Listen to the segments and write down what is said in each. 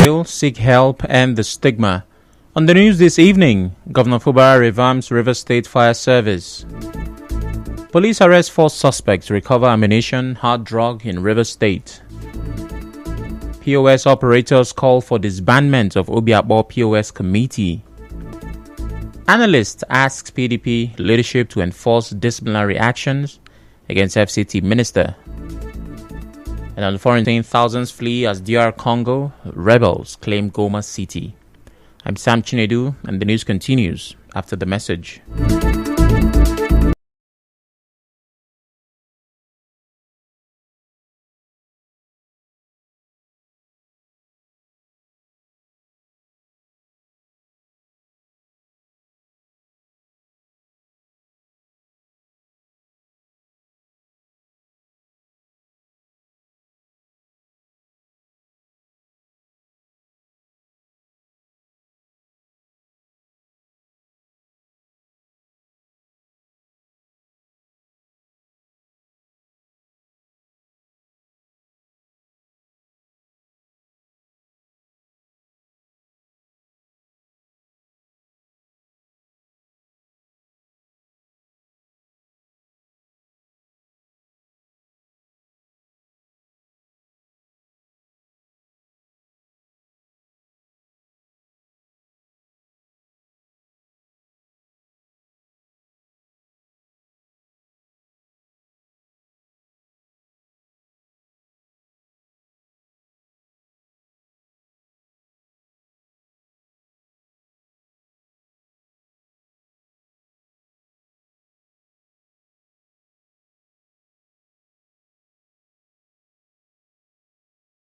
seek help and the stigma. On the news this evening, Governor Fubara revamps River State Fire Service. Police arrest 4 suspects, recover ammunition, hard drug in River State. POS operators call for disbandment of Obiakpo POS committee. Analyst asks PDP leadership to enforce disciplinary actions against FCT minister. And on the foreign scene, thousands flee as DR Congo rebels claim Goma city. I'm Sam Chinedu, and the news continues after the message.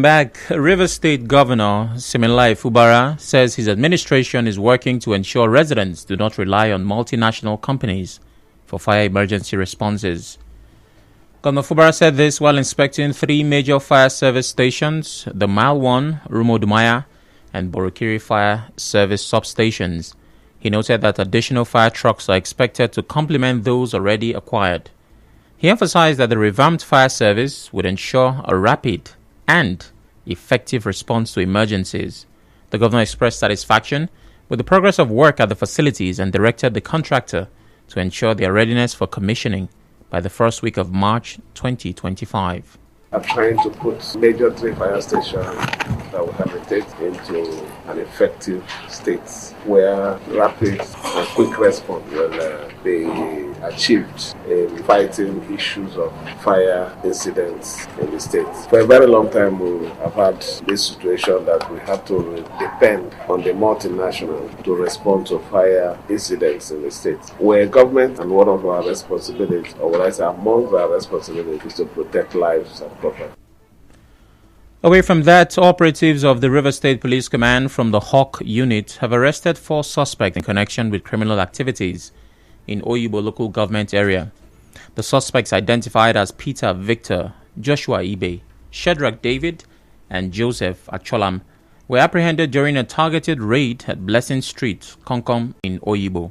Back, River State Governor Siminalayi Fubara says his administration is working to ensure residents do not rely on multinational companies for fire emergency responses. Governor Fubara said this while inspecting 3 major fire service stations, the Mile 1, Rumodumaya, and Borokiri Fire Service substations. He noted that additional fire trucks are expected to complement those already acquired. He emphasized that the revamped fire service would ensure a rapid and effective response to emergencies. The governor expressed satisfaction with the progress of work at the facilities and directed the contractor to ensure their readiness for commissioning by the first week of March 2025. Are trying to put major 3 fire stations that will habitate into an effective state where rapid and quick response will be achieved in fighting issues of fire incidents in the state. For a very long time we have had this situation that we have to depend on the multinational to respond to fire incidents in the state. We're government, and one of our responsibilities, or what I say among our responsibilities, is to protect lives and property. Away from that, operatives of the River State Police Command from the Hawk unit have arrested 4 suspects in connection with criminal activities in Oyibo local government area. The suspects, identified as Peter Victor, Joshua Ibe, Shedrack David, and Joseph Acholam, were apprehended during a targeted raid at Blessing Street, Konkom in Oyibo.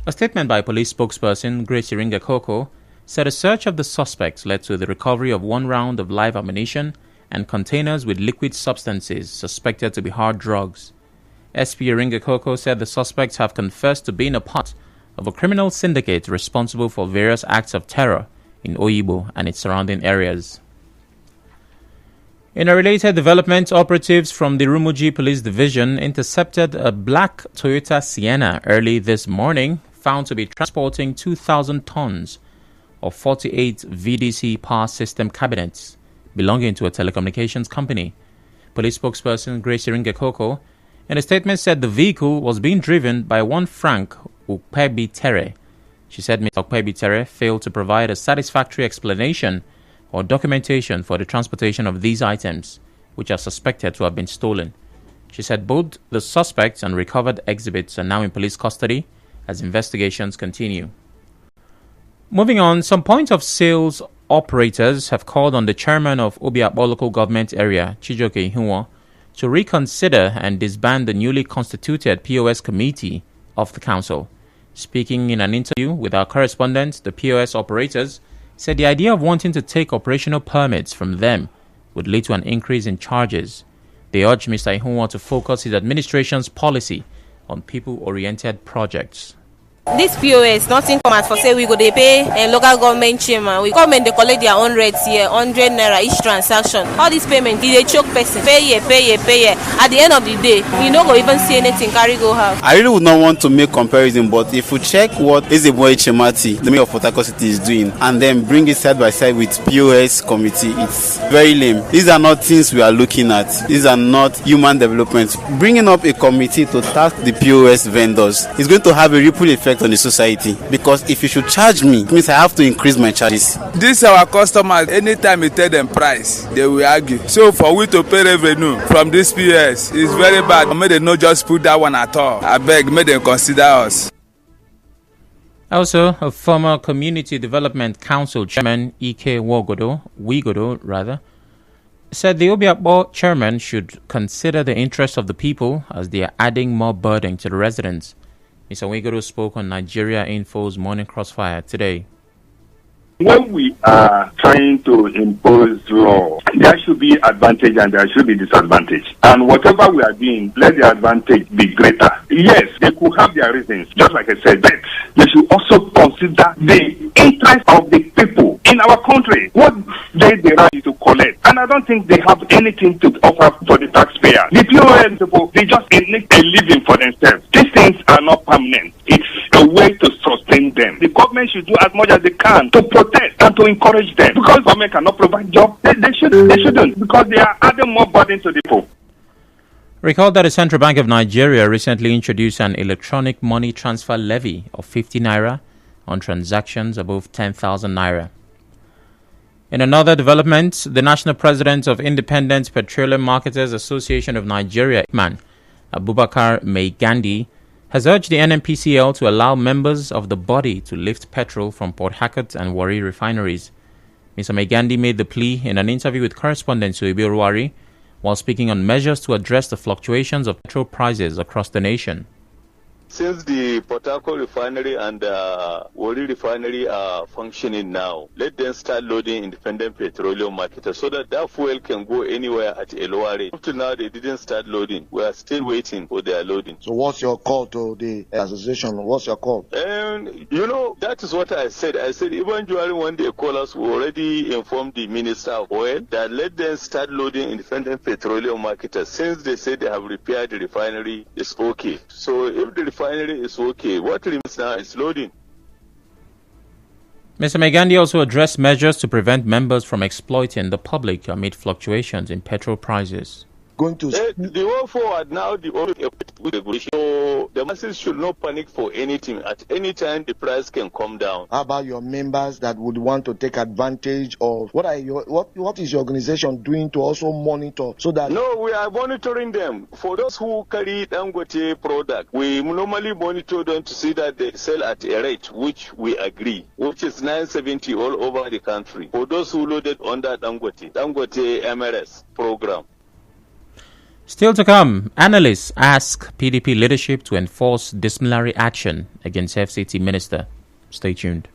A statement by police spokesperson Grace Iringa Koko said a search of the suspects led to the recovery of 1 round of live ammunition and containers with liquid substances suspected to be hard drugs. SP Iringa Koko said the suspects have confessed to being a part of a criminal syndicate responsible for various acts of terror in Oyibo and its surrounding areas. In a related development, operatives from the Rumuji Police Division intercepted a black Toyota Sienna early this morning, found to be transporting 2,000 tons of 48 VDC power system cabinets belonging to a telecommunications company. Police spokesperson Grace Iringa Koko in a statement said the vehicle was being driven by one Frank Ukpebi Tere. She said Mr. Ukpebi Tere failed to provide a satisfactory explanation or documentation for the transportation of these items, which are suspected to have been stolen. She said both the suspects and recovered exhibits are now in police custody as investigations continue. Moving on, some point of sales operators have called on the chairman of Obiakpo local government area, Chijoke Ihunwo, to reconsider and disband the newly constituted POS committee of the council. Speaking in an interview with our correspondent, the POS operators said the idea of wanting to take operational permits from them would lead to an increase in charges. They urged Mr. Ihunwa to focus his administration's policy on people-oriented projects. This POS, nothing come as for say we go they pay and local government chairman. We come and they collect their own rates here, 100 naira each transaction. All this payment, they choke person. Pay here. At the end of the day, you no go even see anything carry go have. I really would not want to make comparison, but if you check what Ezeboy Chemati, the mayor of Port Harcourt City, is doing, and then bring it side by side with POS committee, it's very lame. These are not things we are looking at. These are not human development. Bringing up a committee to task the POS vendors is going to have a ripple effect on the society, because if you should charge me, it means I have to increase my charges. These our customers, anytime you tell them price, they will argue. So for we to pay revenue from this POS is very bad. May they not just put that one at all. I beg, may they consider us. Also, a former Community Development Council chairman, Ike Wigodo, said the Obiakpo chairman should consider the interests of the people as they are adding more burden to the residents. Mr. Wigodo spoke on Nigeria Info's Morning Crossfire today. When we are trying to impose law, there should be advantage and there should be disadvantage. And whatever we are doing, let the advantage be greater. Yes, they could have their reasons, just like I said, but they should also consider the interest of the people in our country, what they are to collect. And I don't think they have anything to offer for the taxpayer. The POS people, they just make a living for themselves. These things are not permanent. It's a way to sustain them. The government should do as much as they can to protect and to encourage them. Because government cannot provide jobs, they shouldn't, because they are adding more burden to the people. Recall that the Central Bank of Nigeria recently introduced an electronic money transfer levy of 50 naira on transactions above 10,000 naira. In another development, the National President of Independent Petroleum Marketers Association of Nigeria, IPMAN, Abubakar Maigandi, has urged the NNPCL to allow members of the body to lift petrol from Port Harcourt and Warri refineries. Mr. Maigandi made the plea in an interview with correspondent Suibi Ruwari while speaking on measures to address the fluctuations of petrol prices across the nation. Since the Port Harcourt refinery and Warri refinery are functioning now, let them start loading independent petroleum marketers so that fuel can go anywhere at a lower rate. Up to now, they didn't start loading. We are still waiting for their loading. So what's your call to the association? What's your call? That is what I said. I said even during when they call us, we already informed the Minister of Oil that let them start loading independent petroleum marketers. Since they said they have repaired the refinery, it's okay. So if the refinery is okay, what remains now is loading. Mr. Maigandi also addressed measures to prevent members from exploiting the public amid fluctuations in petrol prices. The way forward now, so the masses should not panic for anything. At any time, the price can come down. How about your members that would want to take advantage of what is your organization doing to also monitor so that? No, we are monitoring them. For those who carry Dangote product, we normally monitor them to see that they sell at a rate which we agree, which is 970 all over the country. For those who loaded under Dangote MRS program. Still to come, analysts ask PDP leadership to enforce disciplinary action against FCT minister. Stay tuned.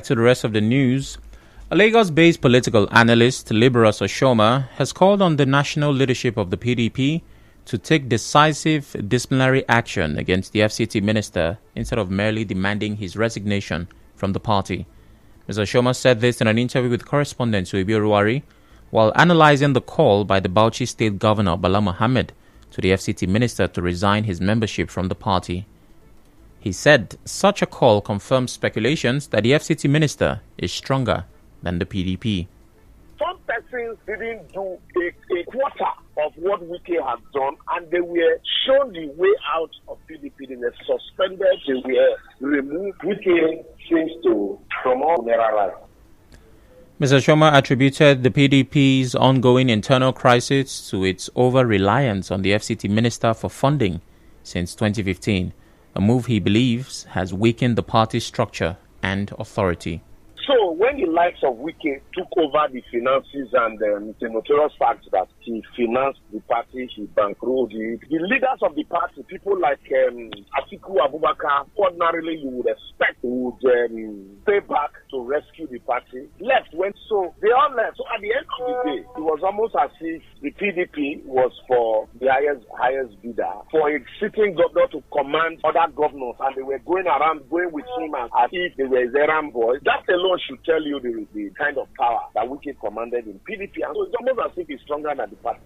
To the rest of the news, a Lagos-based political analyst, Liberus Oshoma, has called on the national leadership of the PDP to take decisive disciplinary action against the FCT minister instead of merely demanding his resignation from the party. Mr. Oshoma said this in an interview with correspondent Suibi Oruwari while analyzing the call by the Bauchi State Governor Bala Mohammed to the FCT minister to resign his membership from the party. He said such a call confirms speculations that the FCT minister is stronger than the PDP. Some persons didn't do a quarter of what Wike has done, and they were shown the way out of PDP. They were suspended, they were removed. Wike seems to promote mineral rights. Mr. Oshoma attributed the PDP's ongoing internal crisis to its over-reliance on the FCT minister for funding since 2015, a move he believes has weakened the party's structure and authority. So when the likes of Wike took over the finances and it's a notorious fact that he financed the party, he bankrolled it, the leaders of the party, people like Atiku Abubakar, ordinarily you would expect would stay back to rescue the party, left. So they all left. So at the end of the day, it was almost as if the PDP was for the highest bidder, for a sitting governor to command other governors, and they were going with him as if they were his errand boys. That alone should tell you the kind of power that Wike commanded in PDP. And so it's almost as if he's stronger than the party.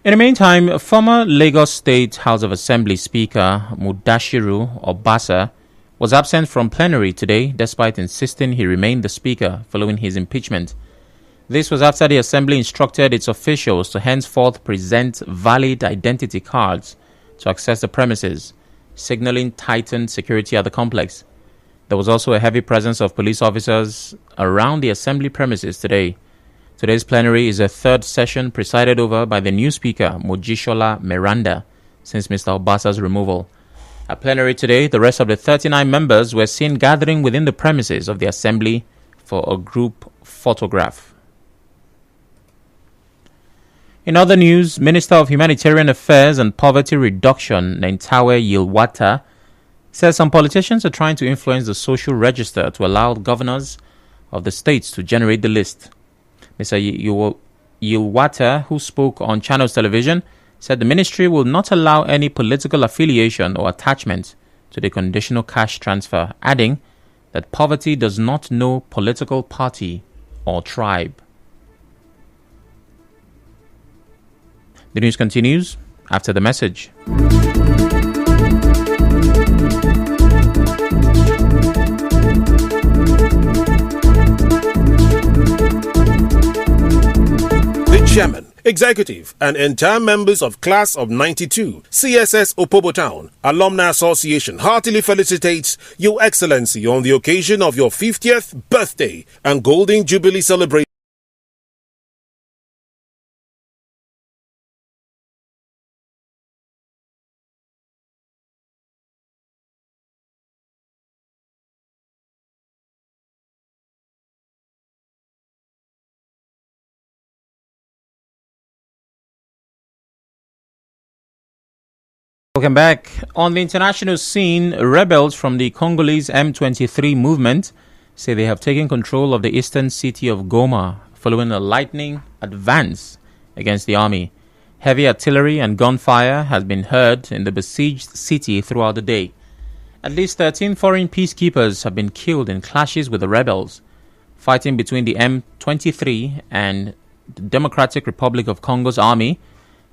In the meantime, former Lagos State House of Assembly Speaker Mudashiru Obasa was absent from plenary today despite insisting he remained the Speaker following his impeachment. This was after the Assembly instructed its officials to henceforth present valid identity cards to access the premises, signaling tightened security at the complex. There was also a heavy presence of police officers around the Assembly premises today. Today's plenary is a third session presided over by the new Speaker, Mojisola Meranda, since Mr. Obasa's removal. At plenary today, the rest of the 39 members were seen gathering within the premises of the Assembly for a group photograph. In other news, Minister of Humanitarian Affairs and Poverty Reduction, Nentawe Yilwata, says some politicians are trying to influence the social register to allow governors of the states to generate the list. Mr. Yilwata, who spoke on Channels Television, said the ministry will not allow any political affiliation or attachment to the conditional cash transfer, adding that poverty does not know political party or tribe. The news continues after the message. Chairman, Executive, and entire members of Class of 92, CSS Opobo Town Alumni Association heartily felicitates Your Excellency on the occasion of your 50th birthday and Golden Jubilee celebration. Welcome back. On the international scene, rebels from the Congolese M23 movement say they have taken control of the eastern city of Goma following a lightning advance against the army. Heavy artillery and gunfire has been heard in the besieged city throughout the day. At least 13 foreign peacekeepers have been killed in clashes with the rebels. Fighting between the M23 and the Democratic Republic of Congo's army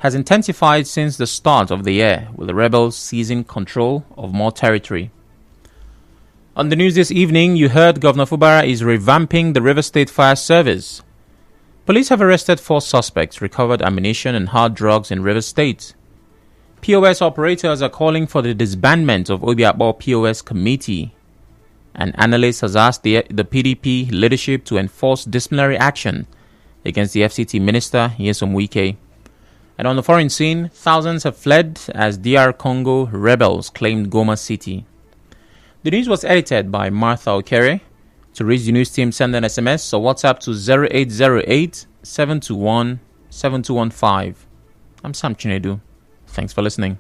has intensified since the start of the year, with the rebels seizing control of more territory. On the news this evening, you heard Governor Fubara is revamping the River State Fire Service. Police have arrested 4 suspects, recovered ammunition and hard drugs in River State. POS operators are calling for the disbandment of Obiakpo POS Committee. An analyst has asked the PDP leadership to enforce disciplinary action against the FCT minister, Nyesom Wike. And on the foreign scene, thousands have fled as DR Congo rebels claimed Goma City. The news was edited by Martha Okere. To reach the news team, send an SMS or WhatsApp to 0808 721 7215. I'm Sam Chinedu. Thanks for listening.